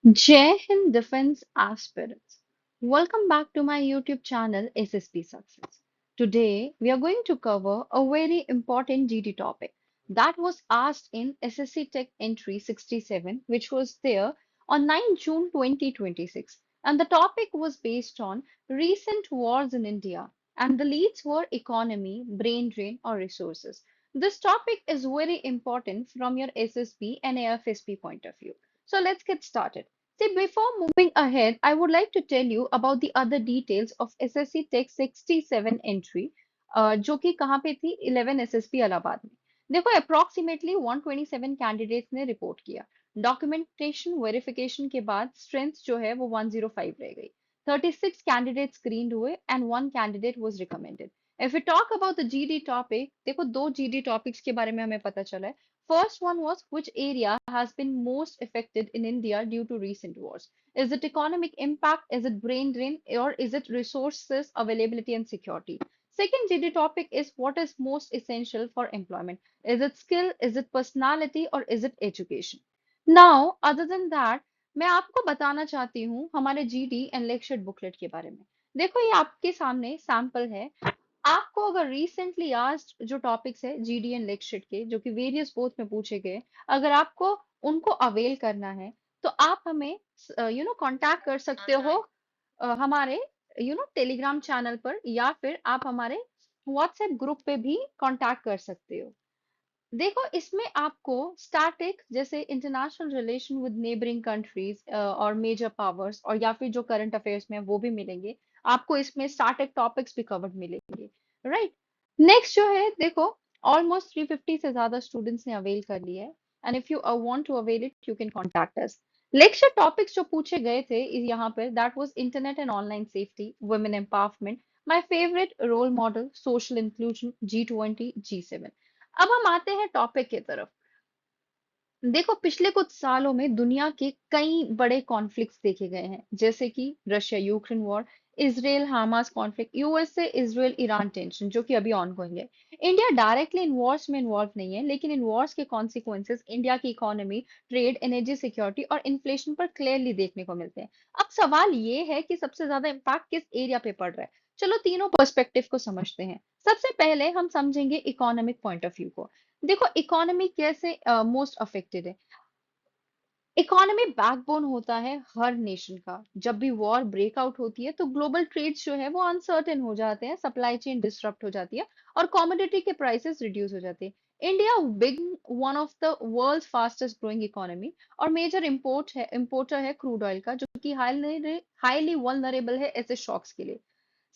Jai Hind Defense Aspirants. Welcome back to my YouTube channel SSP Success. Today we are going to cover a very important GD topic that was asked in SSC Tech Entry 67, which was there on 9 June 2026. And the topic was based on recent wars in India, and the leads were economy, brain drain, or resources. This topic is very important from your SSB and AFSP point of view. So let's get started. See, before moving ahead, I would like to tell you about the other details of SSC Tech 67 entry, जो कि कहाँ पे थी 11 SSP Allahabad में. देखो approximately 127 candidates ने report किया. Documentation verification के बाद स्ट्रेंथ जो है वो 105 रह गई. 36 कैंडिडेट स्क्रीन्ड हुए and one candidate was recommended. If you talk about the GD topic, देखो दो जीडी टॉपिक्स के बारे में हमें पता चला है. First one was which area has been most affected in India due to recent wars? Is it economic impact? Is it brain drain? Or is it resources availability and security? Second GD topic is what is most essential for employment? Is it skill? Is it personality? Or is it education? Now, other than that, मैं आपको बताना चाहती हूँ हमारे GD and lecture booklet के बारे में. देखो ये आपके सामने सैंपल है. आपको अगर रिसेंटली आस्क्ड जो टॉपिक्स है जीडी एंड लेक्चर के जो कि वेरियस बोथ में पूछे गए, अगर आपको उनको अवेल करना है तो आप हमें कांटेक्ट कर सकते हो हमारे टेलीग्राम चैनल पर, या फिर आप हमारे व्हाट्सएप ग्रुप पे भी कांटेक्ट कर सकते हो. देखो इसमें आपको स्टैटिक जैसे international relation with neighbouring countries और मेजर पावर्स, और या फिर जो करंट अफेयर्स में है, वो भी मिलेंगे आपको. इसमें स्टैटिक टॉपिक्स भी कवर्ड मिलेंगे, राइट. नेक्स्ट जो है देखो, ऑलमोस्ट 350 से ज्यादा स्टूडेंट्स ने अवेल कर लिया है, and if you want to avail it you can contact us. Lecture topics जो पूछे गए थे यहाँ पर, that was internet and online safety, women empowerment, my favourite role model, social inclusion, G20 G7. अब हम आते हैं टॉपिक की तरफ. देखो पिछले कुछ सालों में दुनिया के कई बड़े कॉन्फ्लिक्ट्स देखे गए हैं, जैसे कि Russia Ukraine war, Israel Hamas conflict, USA Israel Iran tension जो कि अभी ऑनगोइंग है. इंडिया डायरेक्टली इन वॉर्स में इन्वॉल्व नहीं है, लेकिन इन वॉर्स के कॉन्सिक्वेंसेस इंडिया की इकोनॉमी, ट्रेड, एनर्जी सिक्योरिटी और इन्फ्लेशन पर क्लियरली देखने को मिलते हैं. अब सवाल ये है कि सबसे ज्यादा इम्पैक्ट किस एरिया पे पड़ रहा है. चलो तीनों पर्सपेक्टिव को समझते हैं. सबसे पहले हम समझेंगे इकोनॉमिक पॉइंट ऑफ व्यू को. देखो इकोनॉमी कैसे मोस्ट अफेक्टेड है. इकोनॉमी बैकबोन होता है हर नेशन का. जब भी वॉर ब्रेकआउट होती है तो ग्लोबल ट्रेड्स जो है वो अनसर्टेन हो जाते हैं, सप्लाई चेन डिसरप्ट हो जाती है और कमोडिटी के प्राइसेस रिड्यूस हो जाते हैं. India big one of the world fastest growing economy और मेजर इंपोर्टर है क्रूड ऑयल का, जो कि हाईली वल्नरेबल है ऐसे शॉक्स के लिए.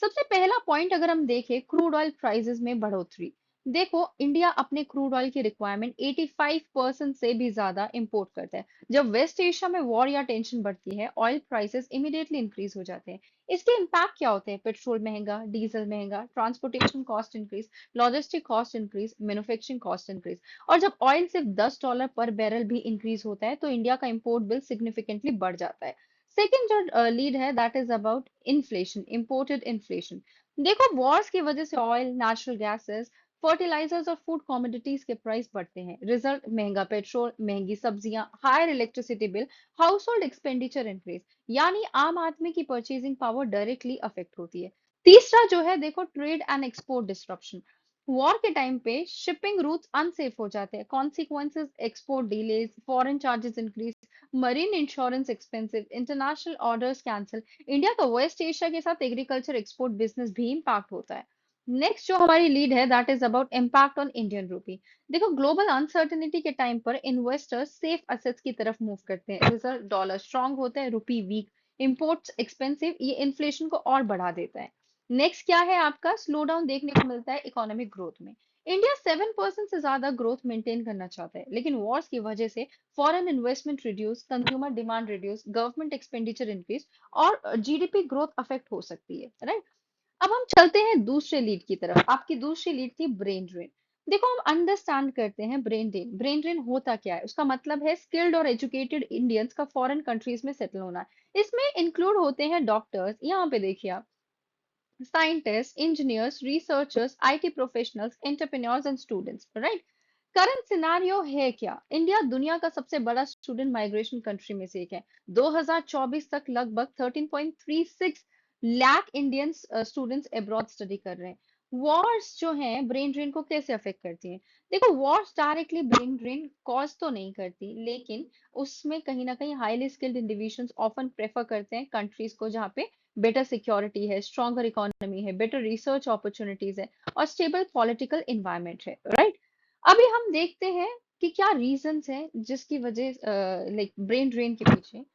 सबसे पहला पॉइंट अगर हम देखें, क्रूड ऑयल प्राइसेस में बढ़ोतरी. देखो इंडिया अपने क्रूड ऑयल की रिक्वायरमेंट 85% से भी ज्यादा इंपोर्ट करता है. जब वेस्ट एशिया में वॉर या टेंशन बढ़ती है, ऑयल प्राइसेस इमीडिएटली इंक्रीज हो जाते हैं. इसके इम्पैक्ट क्या होते हैं? पेट्रोल महंगा, डीजल महंगा, transportation cost increase, logistic cost increase, manufacturing cost increase. और जब ऑयल सिर्फ $10 पर बैरल भी इंक्रीज होता है तो इंडिया का इंपोर्ट बिल सिग्निफिकेंटली बढ़ जाता है. सेकेंड जो लीड है that is about inflation, imported inflation. देखो वॉर्स की वजह से ऑयल, नेचुरल गैसेस, फर्टिलाइजर्स और फूड कमोडिटीज के प्राइस बढ़ते हैं. रिजल्ट महंगा पेट्रोल, महंगी सब्जियां, higher electricity bill, household expenditure increase. यानी आम आदमी की परचेजिंग पावर डायरेक्टली अफेक्ट होती है. तीसरा जो है देखो, trade and export disruption. War के टाइम पे शिपिंग रूट्स अनसेफ हो जाते हैं. Consequences, export delays, foreign charges increase, marine insurance expensive, international orders cancel. India का वेस्ट एशिया के साथ एग्रीकल्चर एक्सपोर्ट बिजनेस भी इम्पैक्ट होता है. नेक्स्ट जो हमारी लीड है that is about impact on Indian rupee. देखो ग्लोबल अनसर्टेनिटी के टाइम पर इन्वेस्टर्स सेफ असेट्स की तरफ मूव करते हैं. रिजल्ट डॉलर स्ट्रांग होता है, रुपी वीक, इंपोर्ट्स एक्सपेंसिव. ये इन्फ्लेशन को और बढ़ा देता है. नेक्स्ट क्या है आपका, स्लो डाउन देखने को मिलता है इकोनॉमिक ग्रोथ में. इंडिया 7% से ज्यादा ग्रोथ मेंटेन करना चाहता है, लेकिन वॉर्स की वजह से foreign investment reduce, consumer demand reduce, government expenditure increase और जीडीपी ग्रोथ अफेक्ट हो सकती है, राइट. अब हम चलते हैं दूसरे लीड की तरफ. आपकी दूसरी लीड थी ब्रेन ड्रेन. देखो हम अंडरस्टैंड करते हैं ब्रेन ड्रेन. ब्रेन ड्रेन होता क्या है? उसका मतलब है स्किल्ड और एजुकेटेड इंडियंस का फॉरेन कंट्रीज में सेटल होना. इसमें इंक्लूड होते हैं डॉक्टर्स, यहाँ पे देखिए आप, scientist, engineers, researchers, IT professionals, entrepreneurs and students, right. Current scenario है क्या? इंडिया दुनिया का सबसे बड़ा स्टूडेंट माइग्रेशन कंट्री में से एक है। 2024 तक लगभग 13.36 lakh Indian students abroad study कर रहे हैं। वॉर्स जो हैं ब्रेन ड्रेन को कैसे अफेक्ट करती हैं? देखो, Wars directly brain drain cause तो नहीं करती, लेकिन उसमें कहीं ना कहीं highly skilled individuals often prefer करते हैं कंट्रीज को जहाँ पे बेटर सिक्योरिटी है, स्ट्रॉन्गर इकोनॉमी है, बेटर रिसर्च अपॉर्चुनिटीज है और स्टेबल पॉलिटिकल इन्वायरमेंट है, राइट? अभी हम देखते हैं कि क्या रीजंस हैं जिसकी वजह लाइक ब्रेन ड्रेन के पीछे।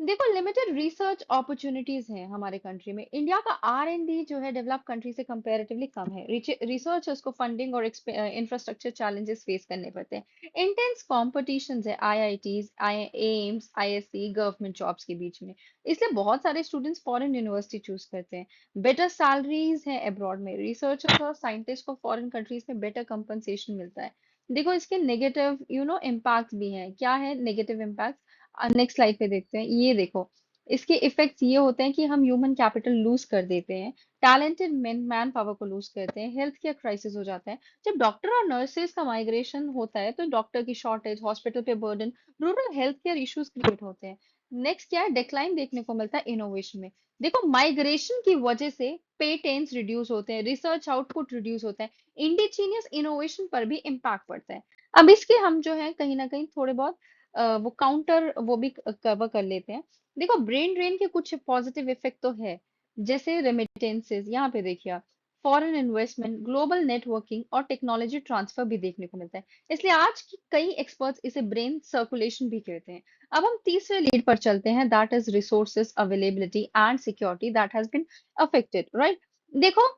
देखो, लिमिटेड रिसर्च अपॉर्चुनिटीज हैं हमारे कंट्री में। इंडिया का R&D जो है डेवलप कंट्री से कंपैरेटिवली कम है। रिसर्चर्स को फंडिंग और इंफ्रास्ट्रक्चर चैलेंजेस फेस करने पड़ते हैं। इंटेंस कॉम्पिटिशन है IITs, AIIMS, ISC, government jobs के बीच में। इसलिए बहुत सारे स्टूडेंट्स फॉरेन यूनिवर्सिटी चूज करते हैं। बेटर सैलरीज हैं अब्रॉड में। रिसर्चर्स और साइंटिस्ट को फॉरेन कंट्रीज में बेटर कंपनसेशन मिलता है। देखो, इसके नेगेटिव इम्पैक्ट भी हैं। क्या है नेगेटिव इम्पैक्ट? नेक्स्ट स्लाइड पे देखते हैं। ये देखो, इसके इफेक्ट्स ये होते हैं कि हम ह्यूमन कैपिटल लूज कर देते हैं, टैलेंटेड मैन पावर को लूज करते हैं, हेल्थ केयर क्राइसिस हो जाता है। जब डॉक्टर और नर्सेज का माइग्रेशन होता है तो डॉक्टर की शॉर्टेज, हॉस्पिटल पे burden, rural health care issues create होते हैं। नेक्स्ट क्या है? डिक्लाइन देखने को मिलता है इनोवेशन में। देखो, माइग्रेशन की वजह से पेटेंट्स रिड्यूस होते हैं, रिसर्च आउटपुट रिड्यूस होता है, इंडिजीनियस इनोवेशन पर भी इम्पैक्ट पड़ता है। अब इसके हम जो है कहीं ना कहीं थोड़े बहुत वो काउंटर वो भी कवर कर लेते हैं। देखो, ब्रेन ड्रेन के कुछ पॉजिटिव इफेक्ट तो है, जैसे रेमिटेंसेस। यहाँ पे देखिए आप, फॉरेन इन्वेस्टमेंट, ग्लोबल नेटवर्किंग और टेक्नोलॉजी ट्रांसफर भी देखने को मिलता है। इसलिए आज की कई एक्सपर्ट्स इसे ब्रेन सर्कुलेशन भी कहते हैं। अब हम तीसरे लीड पर चलते हैं, that is resources availability and security that has been affected, right? देखो,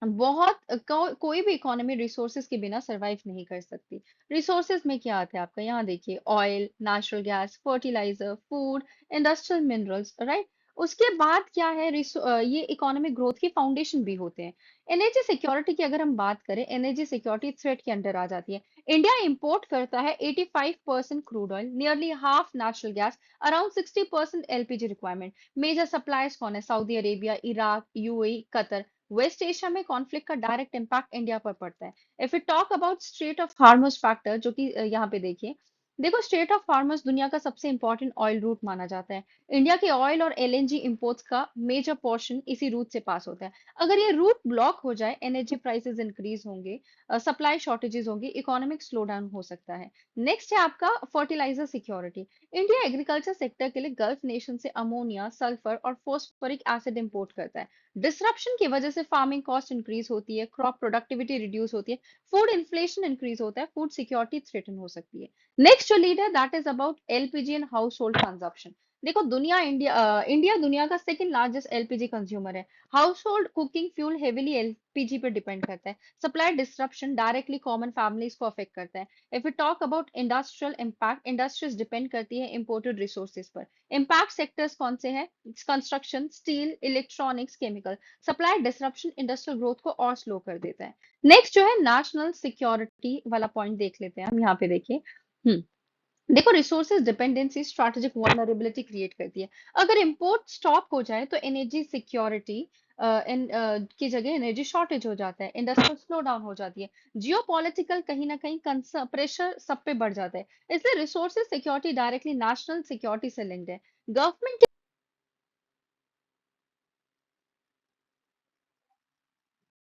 कोई भी इकोनॉमी रिसोर्सेज के बिना सरवाइव नहीं कर सकती। रिसोर्सेज में क्या आता है आपका? यहाँ देखिए, oil, natural gas, fertiliser, food, industrial minerals, right? उसके बाद क्या है? ये इकोनॉमिक ग्रोथ की फाउंडेशन भी होते हैं। एनर्जी सिक्योरिटी की अगर हम बात करें, एनर्जी सिक्योरिटी थ्रेट के अंडर आ जाती है। इंडिया इंपोर्ट करता है 85% crude oil, nearly half natural gas, around 60% LPG requirement. Major suppliers कौन है? Saudi Arabia, Iraq, UAE, Qatar. West Asia में कॉन्फ्लिक्ट का डायरेक्ट इम्पैक्ट इंडिया पर पड़ता है। If you talk about strait of Hormuz factor, जो कि यहाँ पे देखिए, देखो, स्ट्रेट ऑफ हार्मस दुनिया का सबसे इंपॉर्टेंट ऑयल रूट माना जाता है। इंडिया के ऑयल और LNG इंपोर्ट्स का मेजर पोर्शन इसी रूट से पास होता है। अगर ये रूट ब्लॉक हो जाए, एनर्जी प्राइसेस इंक्रीज होंगे, सप्लाई शॉर्टेजेस होंगी, इकोनॉमिक स्लो डाउन हो सकता है। नेक्स्ट है आपका fertiliser security. India agriculture sector के लिए गल्फ नेशन से अमोनिया, सल्फर और फोस्फोरिक एसिड इंपोर्ट करता है। डिसरप्शन की वजह से फार्मिंग कॉस्ट इंक्रीज होती है, क्रॉप प्रोडक्टिविटी रिड्यूस होती है, फूड इन्फ्लेशन इंक्रीज होता है, फूड सिक्योरिटी थ्रेटन हो सकती है। नेक्स्ट जो लीड है, that is about LPG and house hold consumption. देखो, इंडिया दुनिया का सेकंड लार्जेस्ट LPG कंज्यूमर है। House hold cooking fuel heavily LPG पर डिपेंड करता है। Supply disruption directly common families को अफेक्ट करता है। If you talk about industrial impact, industries depend करती है इंपोर्टेड रिसोर्सेज पर। इम्पैक्ट सेक्टर्स कौन से हैं? Construction, steel, electronics, chemical. Supply disruption industrial growth को और स्लो कर देता है। नेक्स्ट जो है नेशनल सिक्योरिटी वाला पॉइंट देख लेते हैं हम। यहाँ पे देखिए, हम्म देखो, resources dependency strategic vulnerability create करती है। अगर इंपोर्ट स्टॉप हो जाए तो एनर्जी सिक्योरिटी की जगह एनर्जी शॉर्टेज हो जाता है, इंडस्ट्रियल स्लो डाउन हो जाती है, जियो पॉलिटिकल कहीं ना कहीं प्रेशर सब पे बढ़ जाता है। इसलिए resources security directly national security से लिंक्ड है। गवर्नमेंट